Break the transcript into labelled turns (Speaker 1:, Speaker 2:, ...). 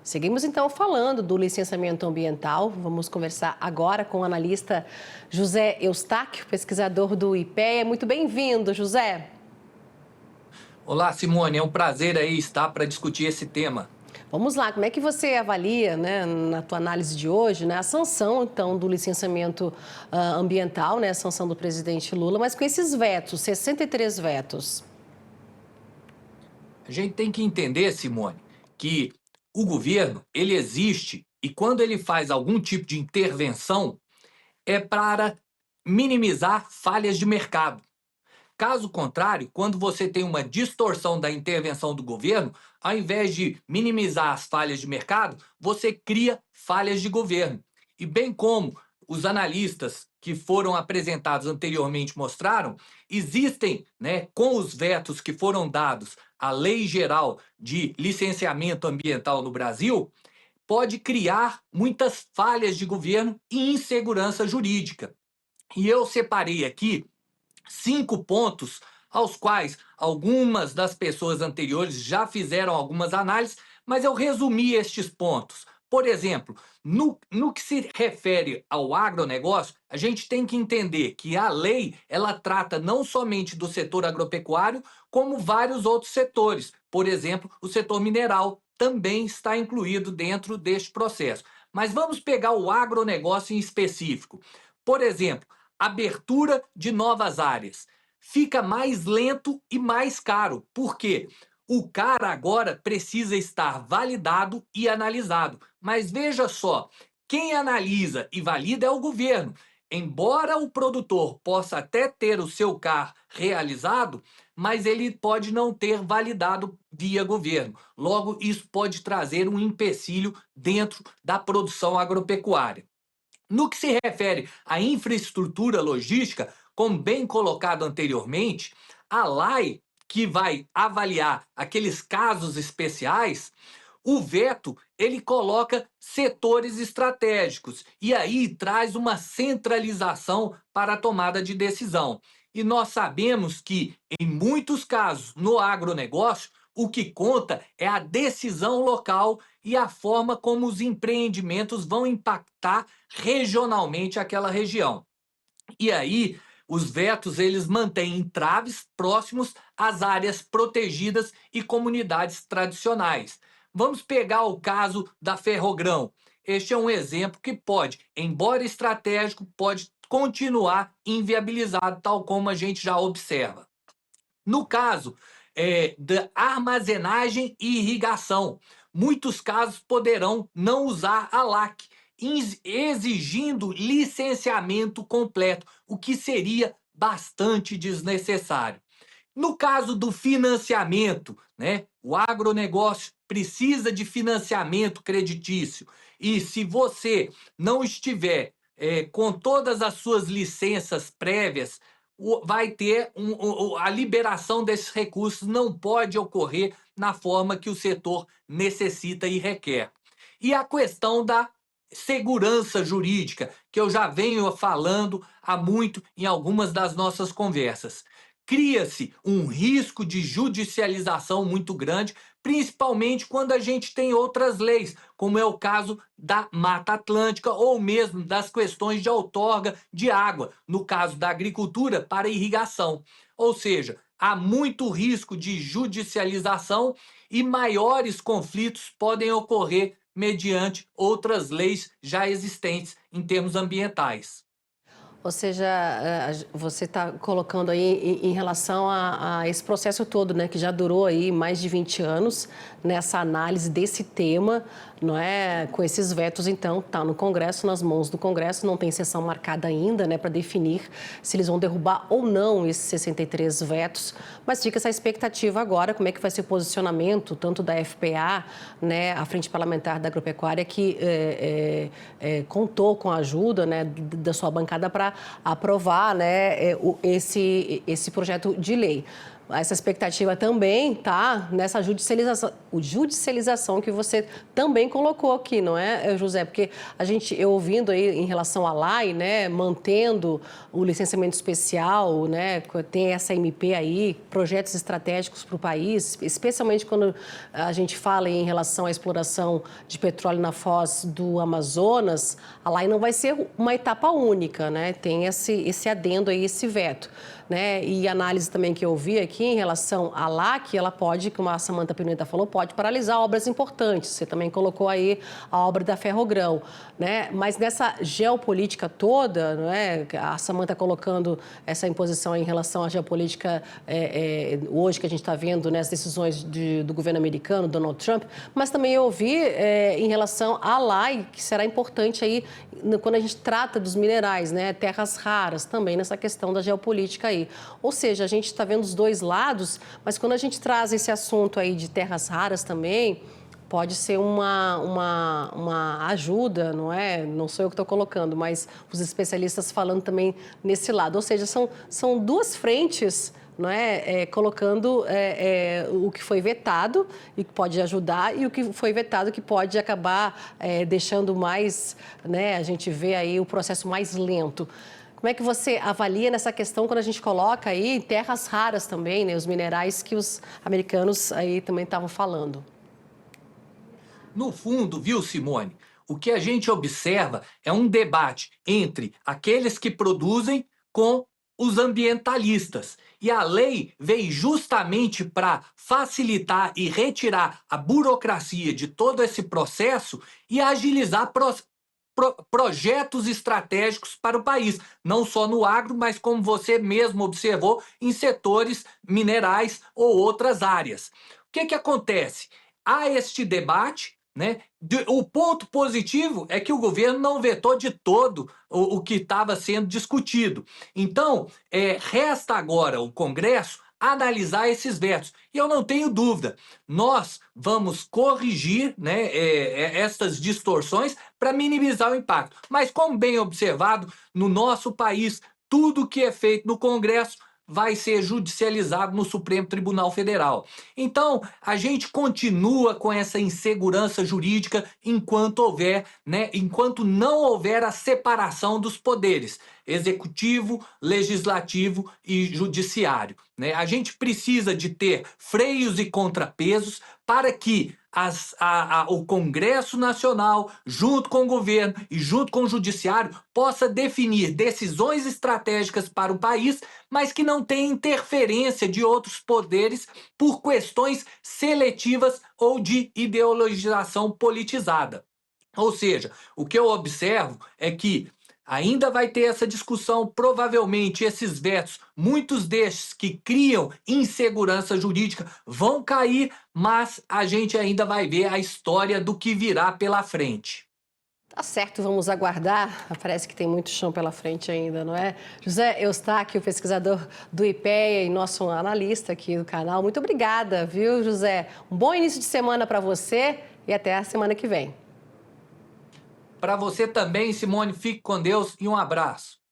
Speaker 1: Seguimos então falando do licenciamento ambiental. Vamos conversar agora com o analista José Eustáquio, pesquisador do IPEA. Muito bem-vindo, José.
Speaker 2: Olá, Simone, é um prazer aí estar para discutir esse tema.
Speaker 1: Vamos lá, como é que você avalia, né, na tua análise de hoje, né, a sanção, então, do licenciamento ambiental, né, a sanção do presidente Lula, mas com esses vetos, 63 vetos?
Speaker 2: A gente tem que entender, Simone, que o governo, ele existe e quando ele faz algum tipo de intervenção é para minimizar falhas de mercado. Caso contrário, quando você tem uma distorção da intervenção do governo, ao invés de minimizar as falhas de mercado, você cria falhas de governo. E bem como os analistas que foram apresentados anteriormente mostraram, existem, né, com os vetos que foram dados à Lei Geral de Licenciamento Ambiental no Brasil, pode criar muitas falhas de governo e insegurança jurídica. E eu separei aqui 5 pontos aos quais algumas das pessoas anteriores já fizeram algumas análises, mas eu resumi estes pontos. Por exemplo, no que se refere ao agronegócio, a gente tem que entender que a lei ela trata não somente do setor agropecuário, como vários outros setores. Por exemplo, o setor mineral também está incluído dentro deste processo. Mas vamos pegar o agronegócio em específico. Por exemplo, abertura de novas áreas. Fica mais lento e mais caro. Por quê? O cara agora precisa estar validado e analisado. Mas veja só, quem analisa e valida é o governo. Embora o produtor possa até ter o seu CAR realizado, mas ele pode não ter validado via governo. Logo, isso pode trazer um empecilho dentro da produção agropecuária. No que se refere à infraestrutura logística, como bem colocado anteriormente, a LAI, que vai avaliar aqueles casos especiais, o veto ele coloca setores estratégicos e aí traz uma centralização para a tomada de decisão. E nós sabemos que, em muitos casos, no agronegócio, o que conta é a decisão local e a forma como os empreendimentos vão impactar regionalmente aquela região. E aí, os vetos eles mantêm entraves próximos às áreas protegidas e comunidades tradicionais. Vamos pegar o caso da Ferrogrão. Este é um exemplo que pode, embora estratégico, pode continuar inviabilizado, tal como a gente já observa. No caso da armazenagem e irrigação, muitos casos poderão não usar a LAC, exigindo licenciamento completo, o que seria bastante desnecessário. No caso do financiamento, né, o agronegócio precisa de financiamento creditício. E se você não estiver com todas as suas licenças prévias, vai ter a liberação desses recursos não pode ocorrer na forma que o setor necessita e requer. E a questão da segurança jurídica, que eu já venho falando há muito em algumas das nossas conversas. Cria-se um risco de judicialização muito grande, principalmente quando a gente tem outras leis, como é o caso da Mata Atlântica ou mesmo das questões de outorga de água, no caso da agricultura para irrigação. Ou seja, há muito risco de judicialização e maiores conflitos podem ocorrer mediante outras leis já existentes em termos ambientais.
Speaker 1: Ou seja, você está colocando aí em relação a esse processo todo, né, que já durou aí mais de 20 anos, nessa análise desse tema, não é? Com esses vetos, então, está no Congresso, nas mãos do Congresso, não tem sessão marcada ainda, né, para definir se eles vão derrubar ou não esses 63 vetos, mas fica essa expectativa agora, como é que vai ser o posicionamento, tanto da FPA, né, a Frente Parlamentar da Agropecuária, que contou com a ajuda, né, da sua bancada para aprovar, né, esse projeto de lei. essa expectativa também tá nessa judicialização que você também colocou aqui, não é, José? Porque eu ouvindo aí em relação à lei, né, mantendo o licenciamento especial, né, tem essa MP aí, projetos estratégicos para o país, especialmente quando a gente fala em relação à exploração de petróleo na foz do Amazonas, a lei não vai ser uma etapa única, né? Tem esse adendo aí, esse veto, né? E análise também que eu ouvi aqui em relação à LAC, ela pode, como a Samantha Pimenta falou, pode paralisar obras importantes. Você também colocou aí a obra da Ferrogrão, né? Mas nessa geopolítica toda, né? A Samantha colocando essa imposição em relação à geopolítica hoje que a gente está vendo, né, as decisões do governo americano, Donald Trump, mas também eu ouvi em relação à LAI, que será importante aí quando a gente trata dos minerais, né? Terras raras também nessa questão da geopolítica aí. Ou seja, a gente está vendo os dois lados, mas quando a gente traz esse assunto aí de terras raras também, pode ser uma ajuda, não é? Não sou eu que estou colocando, mas os especialistas falando também nesse lado. Ou seja, são duas frentes, não é? Colocando o que foi vetado e que pode ajudar e o que foi vetado que pode acabar deixando mais, né? A gente vê aí o processo mais lento. Como é que você avalia nessa questão quando a gente coloca aí terras raras também, né? Os minerais que os americanos aí também estavam falando?
Speaker 2: No fundo, viu, Simone, o que a gente observa é um debate entre aqueles que produzem com os ambientalistas. E a lei veio justamente para facilitar e retirar a burocracia de todo esse processo e agilizar projetos estratégicos para o país, não só no agro, mas como você mesmo observou, em setores minerais ou outras áreas. O que acontece? Há este debate, né? O ponto positivo é que o governo não vetou de todo o que estava sendo discutido. Então, resta agora o Congresso analisar esses vetos. E eu não tenho dúvida, nós vamos corrigir, né, essas distorções para minimizar o impacto. Mas, como bem observado, no nosso país, tudo que é feito no Congresso vai ser judicializado no Supremo Tribunal Federal. Então, a gente continua com essa insegurança jurídica enquanto houver, né, enquanto não houver a separação dos poderes, executivo, legislativo e judiciário, né? A gente precisa de ter freios e contrapesos para que o Congresso Nacional, junto com o governo e junto com o Judiciário, possa definir decisões estratégicas para o país, mas que não tenha interferência de outros poderes por questões seletivas ou de ideologização politizada. Ou seja, o que eu observo é que ainda vai ter essa discussão, provavelmente esses vetos, muitos destes que criam insegurança jurídica vão cair, mas a gente ainda vai ver a história do que virá pela frente.
Speaker 1: Tá certo, vamos aguardar. Parece que tem muito chão pela frente ainda, não é? José Eustáquio, pesquisador do IPEA e nosso analista aqui do canal. Muito obrigada, viu, José? Um bom início de semana para você e até a semana que vem.
Speaker 2: Para você também, Simone, fique com Deus e um abraço.